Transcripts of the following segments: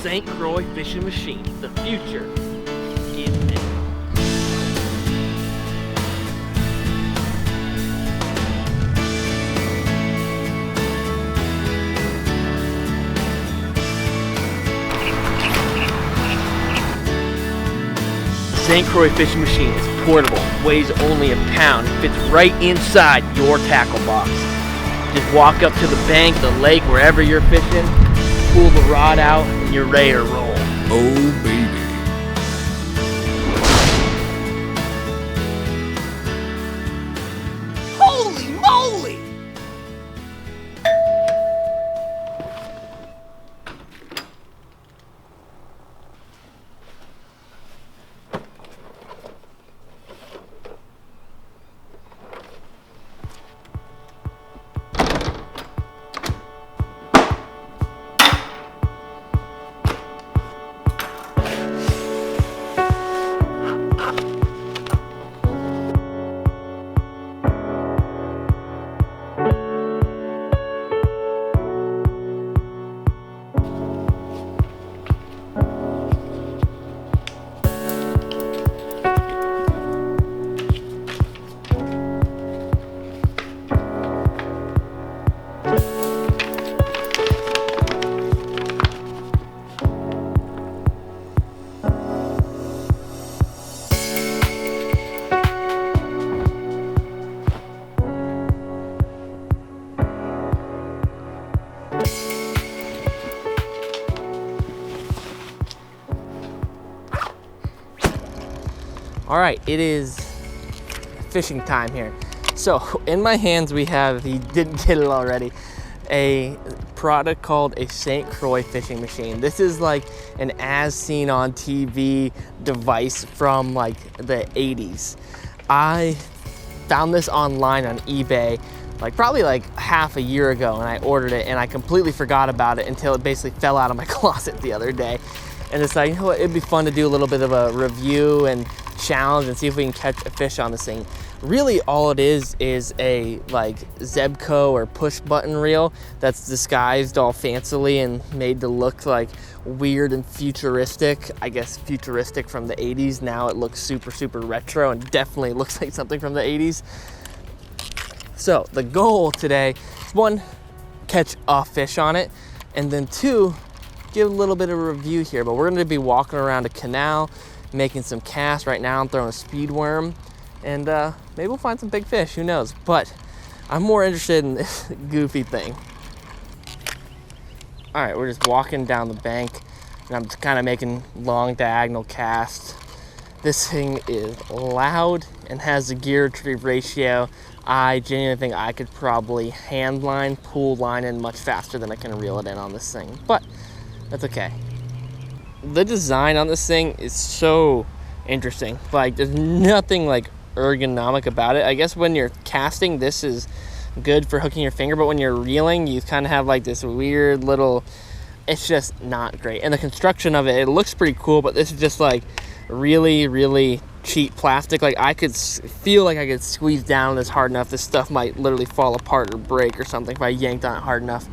St. Croix fishing machine. The future is now. St. Croix fishing machine is portable, weighs only a pound, fits right inside your tackle box. Just walk up to the bank, the lake, wherever you're fishing, pull the rod out, and you're ready to roll. Oh, baby. Holy moly! All right, it is fishing time here. So in my hands we have, if you didn't get it already, a product called a St. Croix fishing machine. This is like an as seen on TV device from like the 80s. I found this online on eBay probably like half a year ago, and I ordered it and I completely forgot about it until it basically fell out of my closet the other day. And it's like, you know what, it'd be fun to do a little bit of a review and challenge and see if we can catch a fish on this thing. Really all it is a like Zebco or push button reel that's disguised all fancily and made to look like weird and futuristic. I guess futuristic from the 80s. Now it looks super retro and definitely looks like something from the 80s. So the goal today is, one, catch a fish on it, and then two, give a little bit of a review here. But we're going to be walking around a canal, making some casts. Right now I'm throwing a speed worm, and maybe we'll find some big fish, who knows. But I'm more interested in this goofy thing. All right, we're just walking down the bank, and I'm just kind of making long diagonal casts. This thing is loud and has a gear retrieve ratio. I genuinely think I could probably hand line, pull line in much faster than I can reel it in on this thing, but that's okay. The design on this thing is so interesting. Like, there's nothing like ergonomic about it. I guess when you're casting, this is good for hooking your finger, but when you're reeling, you kind of have like this weird little, it's just not great. And the construction of it, it looks pretty cool, but this is just like really cheap plastic. Like, I could feel like I could squeeze down this hard enough. This stuff might literally fall apart or break or something if I yanked on it hard enough.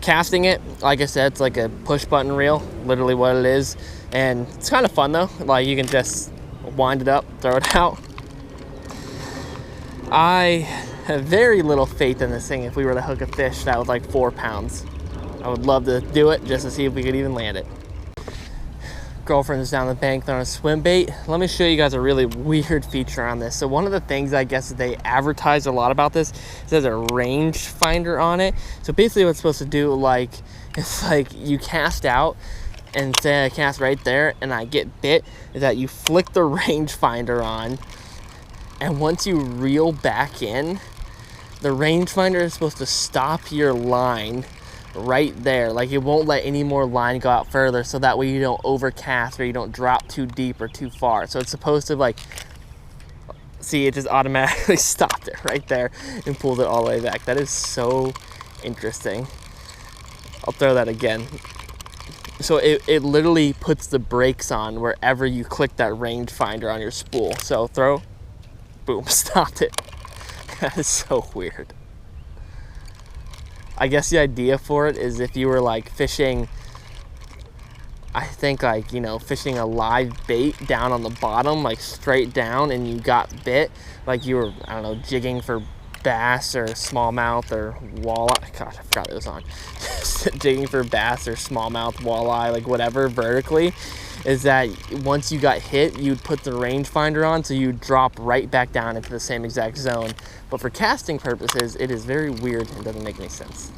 Casting it, like I said, it's like a push button reel, literally what it is. And it's kind of fun though. Like, you can just wind it up, throw it out. I have very little faith in this thing if we were to hook a fish that was like 4 pounds. I would love to do it just to see if we could even land it. Girlfriend is down the bank throwing a swim bait. Let me show you guys a really weird feature on this. So one of the things I guess they advertise a lot about this is there's a range finder on it. So basically what it's supposed to do, like, it's like you cast out and say I cast right there and I get bit, is that you flick the range finder on, and once you reel back in, the range finder is supposed to stop your line right there. Like, it won't let any more line go out further, so that way you don't overcast or you don't drop too deep or too far. So it's supposed to, like, see, it just automatically stopped it right there and pulled it all the way back. That is so interesting. I'll throw that again. So it literally puts the brakes on wherever you click that range finder on your spool. So throw, boom, stopped it. That is so weird. I guess the idea for it is if you were like fishing I think like, you know, fishing a live bait down on the bottom, like straight down, and you got bit, like you were, I don't know, jigging for bass or smallmouth or walleye. Gosh, I forgot it was on. Jigging for bass or smallmouth, walleye, like whatever, vertically, is that once you got hit, you'd put the rangefinder on, so you'd drop right back down into the same exact zone. But for casting purposes, it is very weird and doesn't make any sense.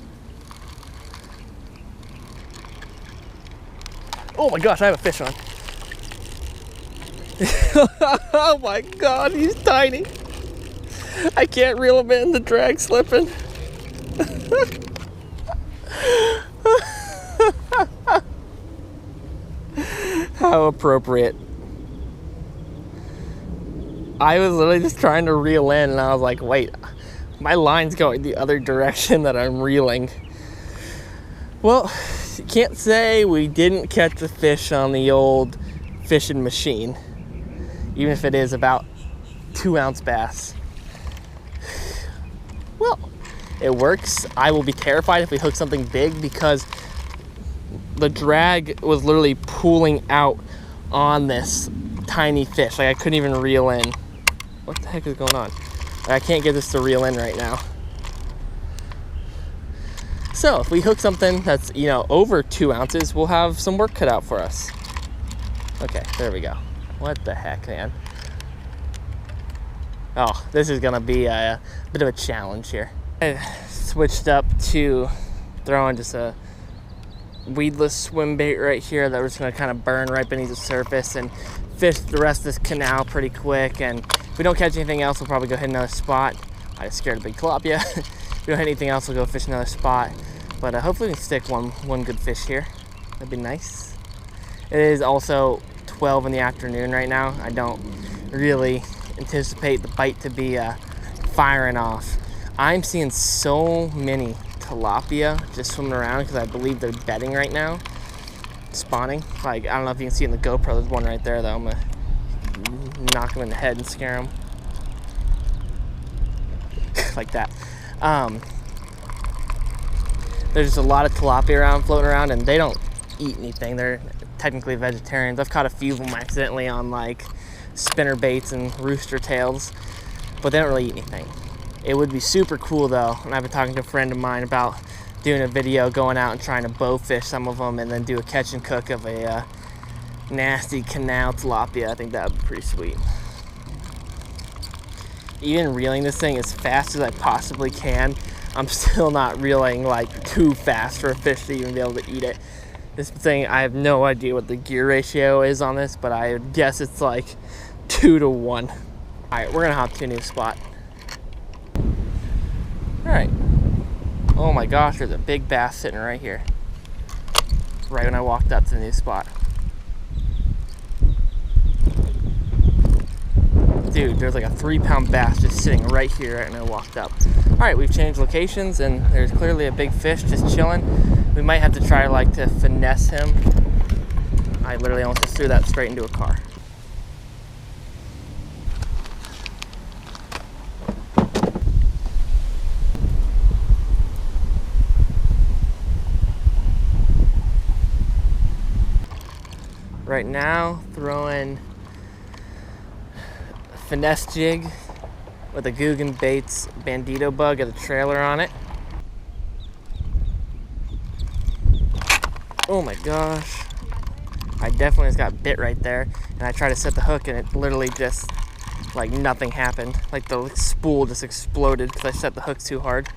Oh my gosh, I have a fish on. Oh my God, he's tiny. I can't reel him in, the drag's slipping. How appropriate. I was literally just trying to reel in, and I was like, wait, my line's going the other direction that I'm reeling. Well, can't say we didn't catch a fish on the old fishing machine, even if it is about 2-ounce bass. Well, it works. I will be terrified if we hook something big, because the drag was literally pulling out on this tiny fish. Like, I couldn't even reel in. What the heck is going on? I can't get this to reel in right now. So if we hook something that's, you know, over 2 ounces, we'll have some work cut out for us. Okay, there we go. What the heck, man? Oh, this is gonna be a bit of a challenge here. I switched up to throwing just a weedless swim bait right here that we're just gonna kind of burn right beneath the surface and fish the rest of this canal pretty quick. And if we don't catch anything else, we'll probably go hit another spot. I just scared a big tilapia. If we don't hit anything else, we'll go fish another spot. But hopefully we can stick one good fish here. That'd be nice. It is also 12 in the afternoon right now. I don't really anticipate the bite to be firing off. I'm seeing so many tilapia just swimming around because I believe they're bedding right now, spawning. Like, I don't know if you can see in the GoPro, there's one right there though. I'm gonna knock him in the head and scare him. Like that. There's just a lot of tilapia around, floating around, and they don't eat anything. They're technically vegetarians. I've caught a few of them accidentally on like spinner baits and rooster tails, but they don't really eat anything. It would be super cool though, and I've been talking to a friend of mine about doing a video going out and trying to bow fish some of them and then do a catch and cook of a nasty canal tilapia. I think that would be pretty sweet. Even reeling this thing as fast as I possibly can, I'm still not reeling like too fast for a fish to even be able to eat it. This thing, I have no idea what the gear ratio is on this, but I would guess it's like 2 to 1. All right, we're gonna hop to a new spot. All right. Oh my gosh, there's a big bass sitting right here. Right when I walked up to the new spot. Dude, there's like a 3-pound bass just sitting right here right when I walked up. All right, we've changed locations and there's clearly a big fish just chilling. We might have to try like to finesse him. I literally almost just threw that straight into a car. Right now, throwing a finesse jig with a Googan Baits bandito bug at a trailer on it. Oh my gosh. I definitely just got bit right there, and I tried to set the hook and it literally just, like, nothing happened. Like the spool just exploded because I set the hooks too hard.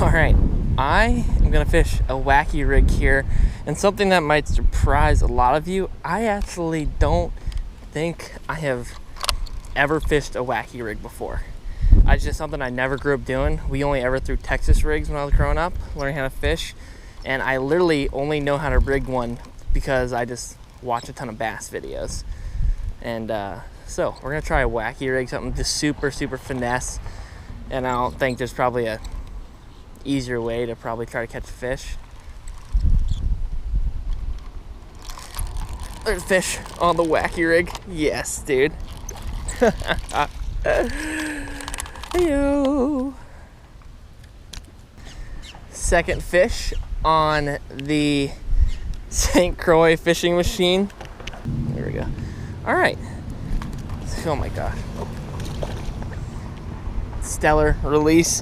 All right, I am gonna fish a wacky rig here, and something that might surprise a lot of you, I actually don't think I have ever fished a wacky rig before. It's just something I never grew up doing. We only ever threw Texas rigs when I was growing up, learning how to fish, and I literally only know how to rig one because I just watch a ton of bass videos. And so we're gonna try a wacky rig, something just super finesse, and I don't think there's probably a easier way to probably try to catch a fish. There's a fish on the wacky rig. Yes, dude. Heyo. Second fish on the St. Croix fishing machine. There we go. All right. Oh my gosh. Stellar release.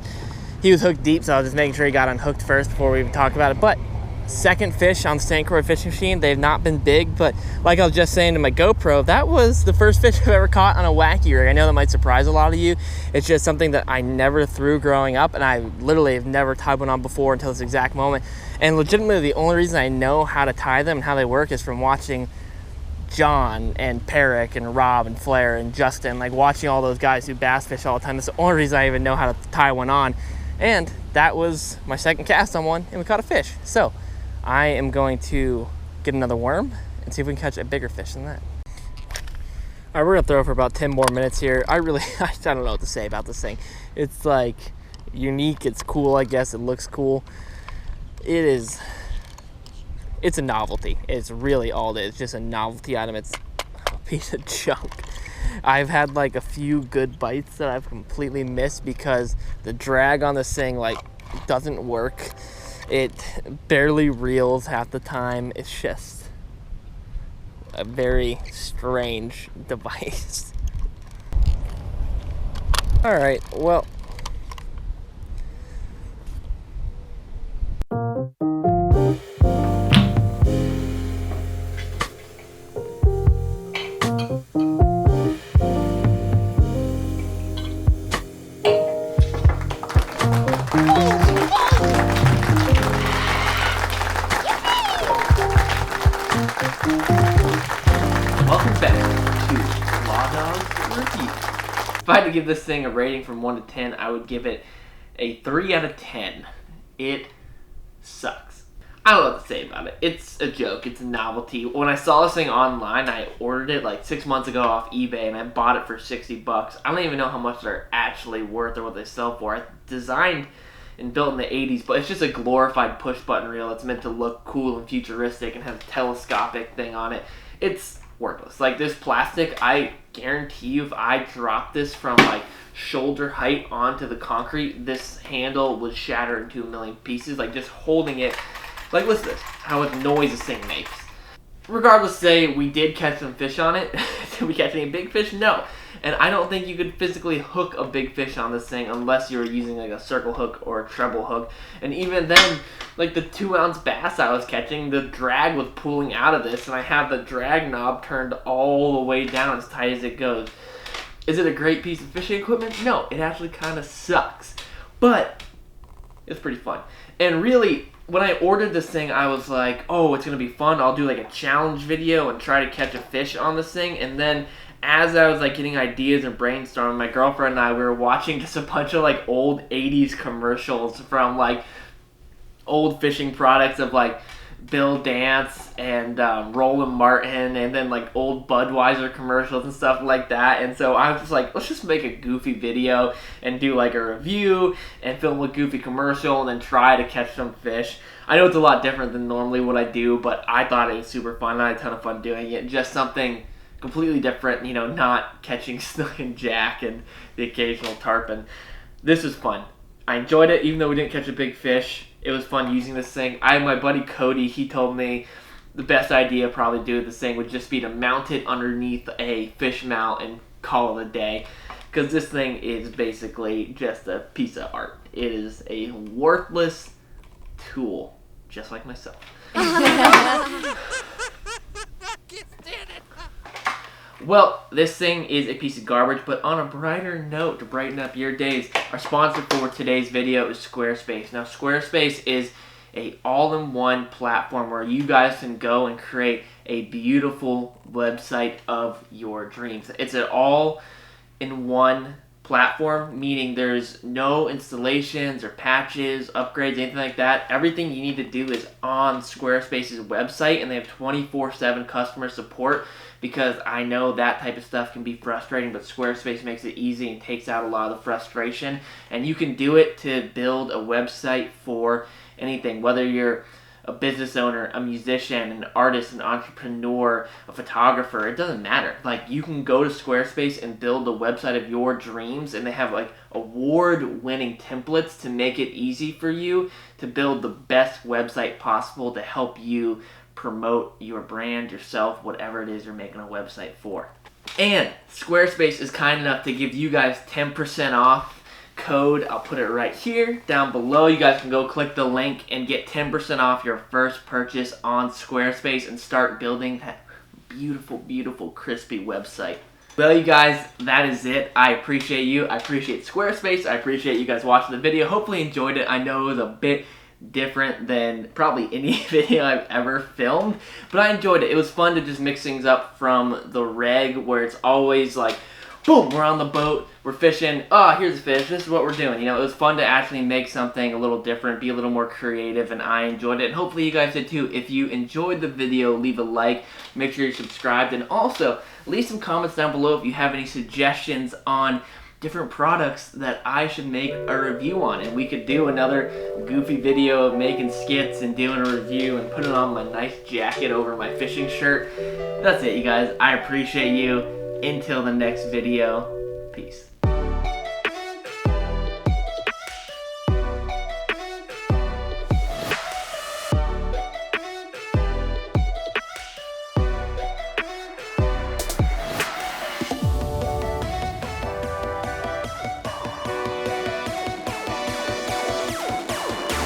He was hooked deep, so I was just making sure he got unhooked first before we even talk about it. But second fish on the St. Croix fishing machine. They've not been big, but like I was just saying to my GoPro, that was the first fish I've ever caught on a wacky rig. I know that might surprise a lot of you. It's just something that I never threw growing up, and I literally have never tied one on before until this exact moment. And legitimately, the only reason I know how to tie them and how they work is from watching John and Perrick and Rob and Flair and Justin, like watching all those guys who bass fish all the time. That's the only reason I even know how to tie one on. And that was my second cast on one, and we caught a fish. So I am going to get another worm and see if we can catch a bigger fish than that. All right, we're gonna throw for about 10 more minutes here. I don't know what to say about this thing. It's like unique, it's cool, I guess. It looks cool. It's a novelty. It's really all it is, just a novelty item. It's a piece of junk. I've had like a few good bites that I've completely missed because the drag on this thing like doesn't work. It barely reels half the time. It's just a very strange device. All right, well. Welcome back to Law Dogs Review. If I had to give this thing a rating from 1 to 10, I would give it a 3 out of 10. It sucks. I don't know what to say about it. It's a joke. It's a novelty. When I saw this thing online, I ordered it like 6 months ago off eBay, and I bought it for $60. I don't even know how much they're actually worth or what they sell for. It's designed and built in the 80s, but it's just a glorified push button reel that's meant to look cool and futuristic and have a telescopic thing on it. It's worthless. Like this plastic, I guarantee you if I dropped this from like shoulder height onto the concrete, this handle would shatter into a million pieces. Like just holding it, like listen to this, how much noise this thing makes. Regardless, say we did catch some fish on it. Did we catch any big fish? No. And I don't think you could physically hook a big fish on this thing unless you were using like a circle hook or a treble hook. And even then, like the 2-ounce bass I was catching, the drag was pulling out of this, and I have the drag knob turned all the way down as tight as it goes. Is it a great piece of fishing equipment? No, it actually kind of sucks. But it's pretty fun. And really, when I ordered this thing, I was like, oh, it's going to be fun. I'll do like a challenge video and try to catch a fish on this thing. And then as I was like getting ideas and brainstorming, my girlfriend and I, we were watching just a bunch of like old 80s commercials from like old fishing products of like Bill Dance and Roland Martin, and then like old Budweiser commercials and stuff like that. And so I was just like, let's just make a goofy video and do like a review and film a goofy commercial and then try to catch some fish. I know it's a lot different than normally what I do, but I thought it was super fun. I had a ton of fun doing it. Just something completely different, you know, not catching snook and jack and the occasional tarpon. This was fun. I enjoyed it, even though we didn't catch a big fish. It was fun using this thing. I had my buddy Cody, he told me the best idea probably to do with this thing would just be to mount it underneath a fish mount and call it a day. Because this thing is basically just a piece of art. It is a worthless tool, just like myself. Well, this thing is a piece of garbage, but on a brighter note, to brighten up your days, our sponsor for today's video is Squarespace. Now, Squarespace is a all-in-one platform where you guys can go and create a beautiful website of your dreams. It's an all-in-one platform, meaning there's no installations or patches, upgrades, anything like that. Everything you need to do is on Squarespace's website, and they have 24/7 customer support, because I know that type of stuff can be frustrating, but Squarespace makes it easy and takes out a lot of the frustration. And you can do it to build a website for anything, whether you're a business owner, a musician, an artist, an entrepreneur, a photographer. It doesn't matter. Like, you can go to Squarespace and build the website of your dreams, and they have like award-winning templates to make it easy for you to build the best website possible to help you promote your brand, yourself, whatever it is you're making a website for. And Squarespace is kind enough to give you guys 10% off code. I'll put it right here down below. You guys can go click the link and get 10% off your first purchase on Squarespace and start building that beautiful, beautiful, crispy website. Well, you guys, that is it. I appreciate you. I appreciate Squarespace. I appreciate you guys watching the video. Hopefully you enjoyed it. I know it was a bit different than probably any video I've ever filmed, but I enjoyed it. It was fun to just mix things up from the reg, where it's always like, boom, we're on the boat, we're fishing, oh, here's a fish, this is what we're doing. You know, it was fun to actually make something a little different, be a little more creative, and I enjoyed it, and hopefully you guys did too. If you enjoyed the video, leave a like, make sure you're subscribed, and also leave some comments down below if you have any suggestions on different products that I should make a review on, and we could do another goofy video of making skits and doing a review and putting on my nice jacket over my fishing shirt. That's it, you guys. I appreciate you. Until the next video, peace.